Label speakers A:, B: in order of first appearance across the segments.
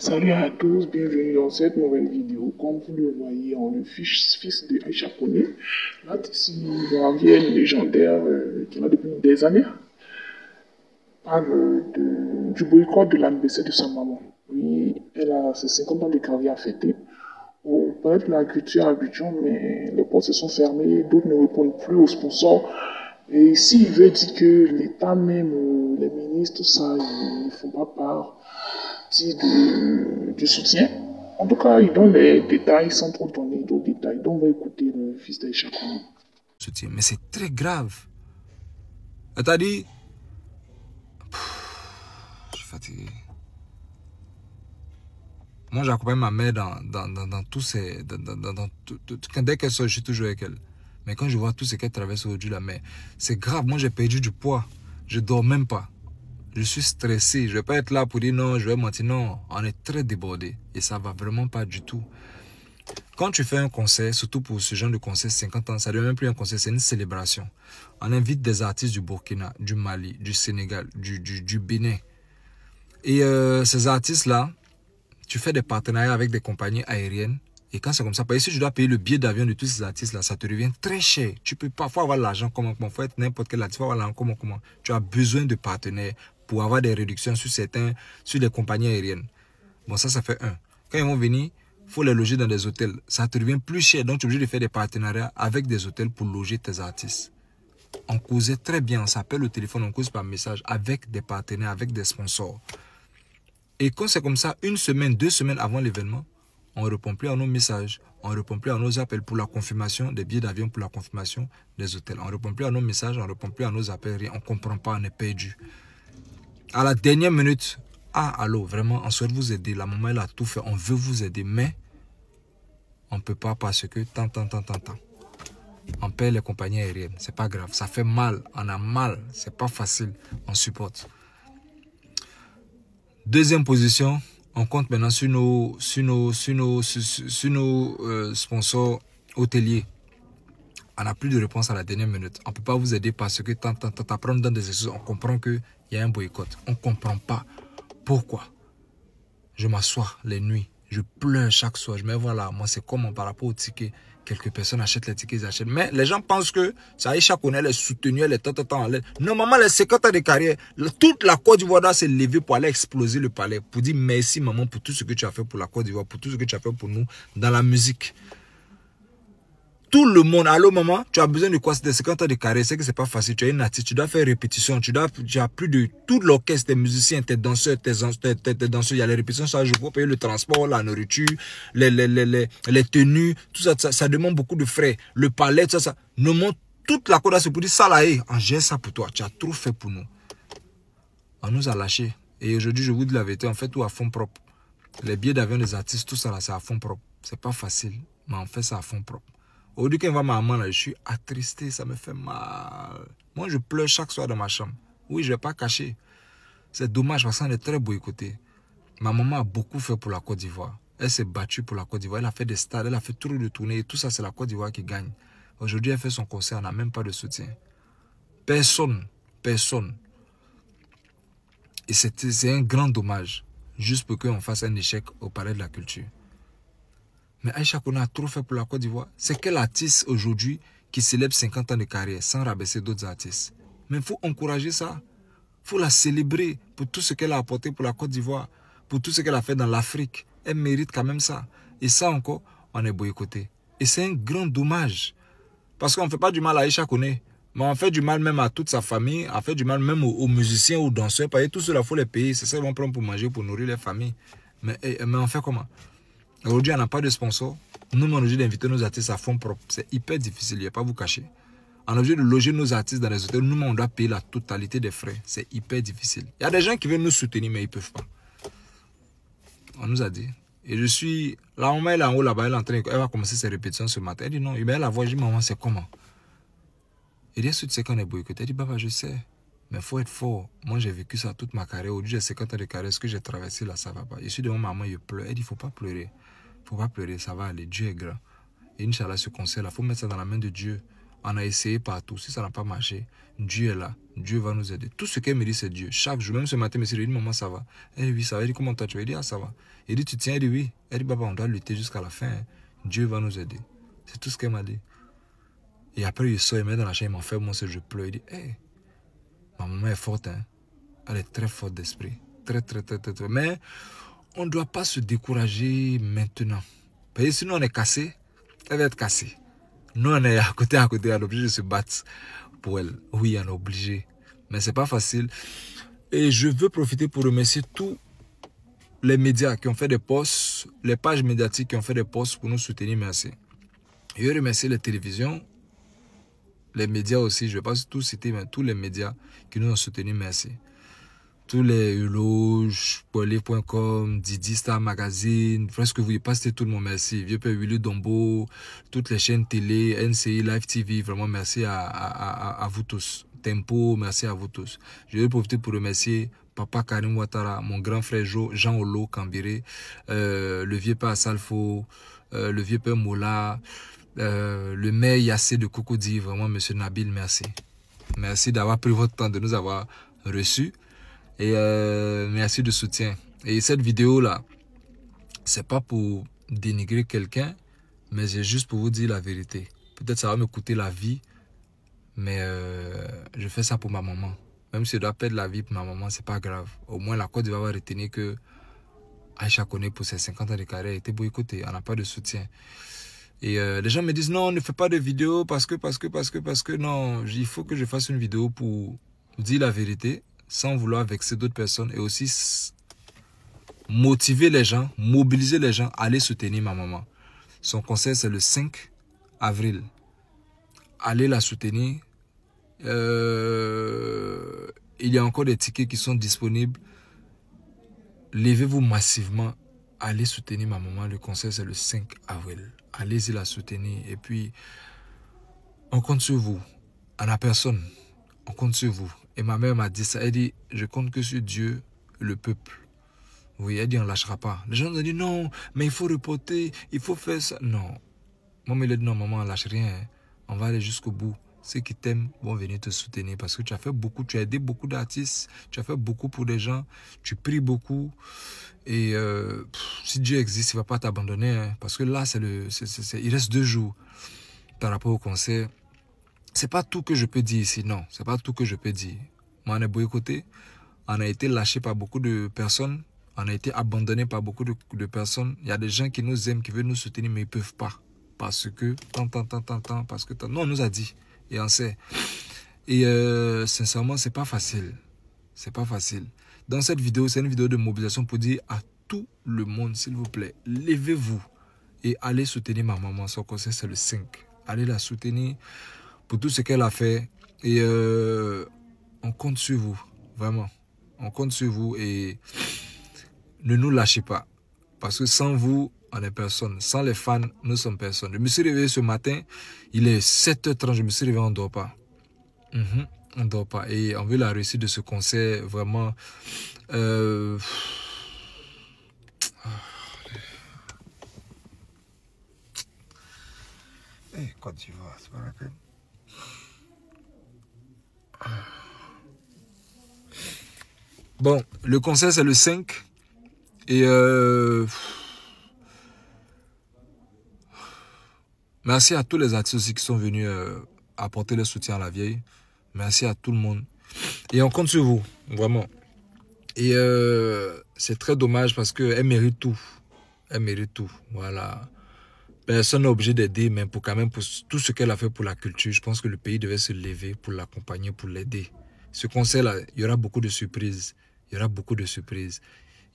A: Salut à tous, bienvenue dans cette nouvelle vidéo. Comme vous le voyez, on le fils de Aïcha Koné. Là, ici, une légendaire qui est là depuis des années. Parle du boycott de l'anniversaire de sa maman. Oui, elle a ses 50 ans de carrière à fêter. Au palais de l'agriculture à Abidjan, mais les portes se sont fermées, d'autres ne répondent plus aux sponsors. Et ici, il veut dire que l'État même, les ministres, ça, ils ne font pas part du soutien. En tout cas, il donne les détails sans trop donner d'autres détails. Donc, on va écouter le fils d'Aïcha Koné.
B: Soutien, mais c'est très grave. Elle t'a dit, je suis fatigué. Moi, j'accompagne ma mère dans tous ces... dès qu'elle sort, je suis toujours avec elle. Mais quand je vois tout ce qu'elle traverse aujourd'hui, la mère, c'est grave. Moi, j'ai perdu du poids. Je ne dors même pas. Je suis stressé. Je ne vais pas être là pour dire non, je vais mentir. Non, on est très débordé. Et ça ne va vraiment pas du tout. Quand tu fais un concert, surtout pour ce genre de concert, 50 ans, ça ne devient même plus un concert, c'est une célébration. On invite des artistes du Burkina, du Mali, du Sénégal, du Bénin. Et ces artistes-là, tu fais des partenariats avec des compagnies aériennes. Et quand c'est comme ça, parce que si tu dois payer le billet d'avion de tous ces artistes-là, ça te revient très cher. Tu peux parfois avoir l'argent comment, faut être n'importe quel artiste, faut avoir l'argent comment. Tu as besoin de partenaires pour avoir des réductions sur les compagnies aériennes. Bon, ça fait un. Quand ils vont venir, il faut les loger dans des hôtels. Ça te revient plus cher, donc tu es obligé de faire des partenariats avec des hôtels pour loger tes artistes. On causait très bien, on s'appelle au téléphone, on cause par message avec des partenaires, avec des sponsors. Et quand c'est comme ça, une semaine, 2 semaines avant l'événement, on ne répond plus à nos messages, on ne répond plus à nos appels pour la confirmation des billets d'avion, pour la confirmation des hôtels. On ne répond plus à nos messages, on ne répond plus à nos appels, rien. On ne comprend pas, on est perdu. À la dernière minute, allô, vraiment, on souhaite vous aider. La maman, elle a tout fait, on veut vous aider, mais on ne peut pas parce que tant. On paie les compagnies aériennes, c'est pas grave, ça fait mal, on a mal, c'est pas facile, on supporte. Deuxième position, on compte maintenant sur nos sponsors hôteliers. On n'a plus de réponse à la dernière minute. On ne peut pas vous aider parce que après on donne des excuses. On comprend qu'il y a un boycott. On ne comprend pas pourquoi. Je m'assois les nuits. Je pleure chaque soir. Je me vois là, moi c'est comment par rapport au ticket. Quelques personnes achètent les tickets, ils achètent. Mais les gens pensent que ça Aïcha Koné, elle est soutenue, elle est tant. Normalement, les 50 ans de carrière, toute la Côte d'Ivoire doit se lever pour aller exploser le palais. Pour dire merci maman pour tout ce que tu as fait pour la Côte d'Ivoire, pour tout ce que tu as fait pour nous dans la musique. Tout le monde, allô maman, tu as besoin de quoi? C'est des 50 ans de carrière, c'est que c'est pas facile. Tu as une artiste, tu dois faire répétition, tu as plus de tout l'orchestre, tes musiciens, tes danseurs, tes danseurs, il y a les répétitions, ça, je peux payer le transport, la nourriture, les tenues, tout ça, ça demande beaucoup de frais. Le palais, tout ça. Nous, toute la Côte d'Ivoire, c'est pour dire ça là, on gère ça pour toi, tu as trop fait pour nous. On nous a lâchés. Et aujourd'hui, je vous dis la vérité, on fait tout à fond propre. Les billets d'avion des artistes, tout ça là, c'est à fond propre. C'est pas facile, mais on fait ça à fond propre. Aujourd'hui, quand on va ma maman, là, je suis attristé, ça me fait mal. Moi, je pleure chaque soir dans ma chambre. Oui, je ne vais pas cacher. C'est dommage parce qu'on est très boycotté. Ma maman a beaucoup fait pour la Côte d'Ivoire. Elle s'est battue pour la Côte d'Ivoire. Elle a fait des stades, elle a fait trop de tournées. Et tout ça, c'est la Côte d'Ivoire qui gagne. Aujourd'hui, elle fait son concert, on n'a même pas de soutien. Personne. Et c'est un grand dommage. Juste pour qu'on fasse un échec au palais de la culture. Mais Aïcha Koné a trop fait pour la Côte d'Ivoire. C'est quel artiste aujourd'hui qui célèbre 50 ans de carrière sans rabaisser d'autres artistes? Mais il faut encourager ça. Il faut la célébrer pour tout ce qu'elle a apporté pour la Côte d'Ivoire, pour tout ce qu'elle a fait dans l'Afrique. Elle mérite quand même ça. Et ça encore, on est boycotté. Et c'est un grand dommage. Parce qu'on ne fait pas du mal à Aïcha Koné. Mais on fait du mal même à toute sa famille. On fait du mal même aux musiciens, aux danseurs. Parce que tout cela, il faut les payer. C'est ça qu'ils vont prendre pour manger, pour nourrir les familles. Mais on fait comment? Aujourd'hui, on n'a pas de sponsor. Nous, on est obligé d'inviter nos artistes à fond propre. C'est hyper difficile, il n'y a pas à vous cacher. On est obligé de loger nos artistes dans les hôtels. Nous, on doit payer la totalité des frais. C'est hyper difficile. Il y a des gens qui veulent nous soutenir, mais ils ne peuvent pas. On nous a dit. Et je suis... La maman, elle est en haut là-bas, elle va commencer ses répétitions ce matin. Elle dit non, elle a voix, je dis maman, c'est comment? Elle dit, est-ce que tu sais qu'on est boycotté? Elle dit, papa, je sais. Mais il faut être fort. Moi, j'ai vécu ça toute ma carrière. Aujourd'hui, j'ai 50 ans de carrière. Ce que j'ai traversé là, ça ne va pas. Je suis devant maman, je pleure. Elle dit, il ne faut pas pleurer. Il ne faut pas pleurer, ça va aller. Dieu est grand. Et Inch'Allah, ce conseil-là, il faut mettre ça dans la main de Dieu. On a essayé partout. Si ça n'a pas marché, Dieu est là. Dieu va nous aider. Tout ce qu'elle me dit, c'est Dieu. Chaque jour, même ce matin, elle me dit, maman, ça va. Elle dit, oui, ça va. Elle dit, comment toi tu vas? Elle dit, ah, ça va. Elle dit, tu tiens? Elle dit, oui. Elle dit, papa, on doit lutter jusqu'à la fin. Hein. Dieu va nous aider. C'est tout ce qu'elle m'a dit. Et après, il sort, il met dans la chambre, il m'en fait, moi, je pleure. Il dit, hey, ma maman est forte, hein. Elle est très forte d'esprit. Très. Mais on ne doit pas se décourager maintenant. Parce que sinon, on est cassé, elle va être cassée. Nous, on est à côté, on est obligé de se battre pour elle. Oui, on est obligé. Mais ce n'est pas facile. Et je veux profiter pour remercier tous les médias qui ont fait des posts, les pages médiatiques qui ont fait des posts pour nous soutenir. Merci. Je veux remercier les télévisions, les médias aussi. Je ne vais pas tous citer, mais tous les médias qui nous ont soutenus. Merci. Tous les Uloge, Poilé.com, Didi Star Magazine, presque vous pouvez pas citer tout le monde, merci. Vieux Père Willy Dombo, toutes les chaînes télé, NCI, Live TV, vraiment merci à vous tous. Tempo, merci à vous tous. Je vais profiter pour remercier Papa Karim Ouattara, mon grand frère Jean Olo Kambiré, le vieux Père Salfo, le vieux Père Moula, le maire Yassé de Cocody, vraiment monsieur Nabil, merci. Merci d'avoir pris votre temps de nous avoir reçus. Et merci de soutien. Et cette vidéo-là, c'est pas pour dénigrer quelqu'un, mais c'est juste pour vous dire la vérité. Peut-être ça va me coûter la vie, mais je fais ça pour ma maman. Même si je dois perdre la vie pour ma maman, c'est pas grave. Au moins, la Côte d'Ivoire va retenir que Aïcha Koné, pour ses 50 ans de carrière, a été boycottée. On n'a pas de soutien. Et les gens me disent, non, ne fais pas de vidéo parce que non, il faut que je fasse une vidéo pour dire la vérité, sans vouloir vexer d'autres personnes et aussi motiver les gens, mobiliser les gens à aller soutenir ma maman. Son concert, c'est le 5 avril. Allez la soutenir. Il y a encore des tickets qui sont disponibles. Levez-vous massivement. Allez soutenir ma maman. Le concert, c'est le 5 avril. Allez-y la soutenir. Et puis, on compte sur vous. On n'a personne. On compte sur vous. Et ma mère m'a dit ça. Elle dit, je compte que sur Dieu, le peuple. Oui, elle dit, on ne lâchera pas. Les gens ont dit, non, mais il faut reporter, il faut faire ça. Non. Moi, il a dit, non, maman, on ne lâche rien. Hein. On va aller jusqu'au bout. Ceux qui t'aiment vont venir te soutenir parce que tu as fait beaucoup, tu as aidé beaucoup d'artistes, tu as fait beaucoup pour des gens, tu pries beaucoup. Et si Dieu existe, il ne va pas t'abandonner. Hein, parce que là, il reste 2 jours par rapport au concert. C'est pas tout que je peux dire ici, non. C'est pas tout que je peux dire. Moi, on est boycotté. On a été lâché par beaucoup de personnes. On a été abandonné par beaucoup de personnes. Il y a des gens qui nous aiment, qui veulent nous soutenir, mais ils ne peuvent pas. Parce que, parce que, non, on nous a dit. Et on sait. Et sincèrement, c'est pas facile. C'est pas facile. Dans cette vidéo, c'est une vidéo de mobilisation pour dire à tout le monde, s'il vous plaît, levez-vous et allez soutenir ma maman. Son concert, c'est le 5. Allez la soutenir pour tout ce qu'elle a fait. Et on compte sur vous. Vraiment. On compte sur vous et ne nous lâchez pas. Parce que sans vous, on est personne. Sans les fans, nous sommes personne. Je me suis réveillé ce matin. Il est 7h30. Je me suis réveillé, on ne dort pas. On ne dort pas. Et on veut la réussite de ce concert. Vraiment. Côte d'Ivoire, c'est pas la peine. Bon, le concert c'est le 5 et merci à tous les artistes aussi qui sont venus apporter le soutien à la vieille. Merci à tout le monde. Et on compte sur vous, vraiment. Et c'est très dommage parce qu'elle mérite tout. Elle mérite tout, voilà. Personne n'est obligé d'aider, mais pour tout ce qu'elle a fait pour la culture, je pense que le pays devait se lever pour l'accompagner, pour l'aider. Ce concert-là, il y aura beaucoup de surprises. Il y aura beaucoup de surprises.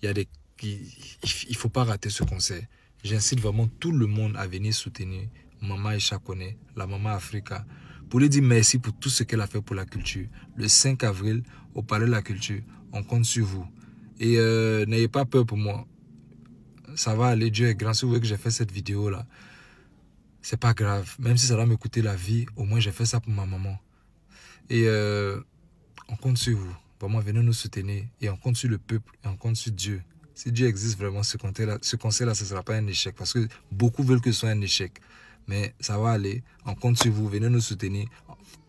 B: Il ne faut pas rater ce concert. J'incite vraiment tout le monde à venir soutenir Maman Aïcha Koné, la Maman Africa, pour lui dire merci pour tout ce qu'elle a fait pour la culture. Le 5 avril, au Palais de la Culture, on compte sur vous. Et n'ayez pas peur pour moi. Ça va aller, Dieu est grand. Si vous voyez que j'ai fait cette vidéo-là, c'est pas grave. Même si ça va me coûter la vie, au moins j'ai fait ça pour ma maman. Et on compte sur vous. Vraiment, venez nous soutenir. Et on compte sur le peuple. Et on compte sur Dieu. Si Dieu existe vraiment, ce concert-là, ce ne sera pas un échec. Parce que beaucoup veulent que ce soit un échec. Mais ça va aller. On compte sur vous. Venez nous soutenir.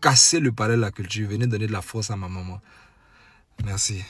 B: Cassez le palais de la culture. Venez donner de la force à ma maman. Merci.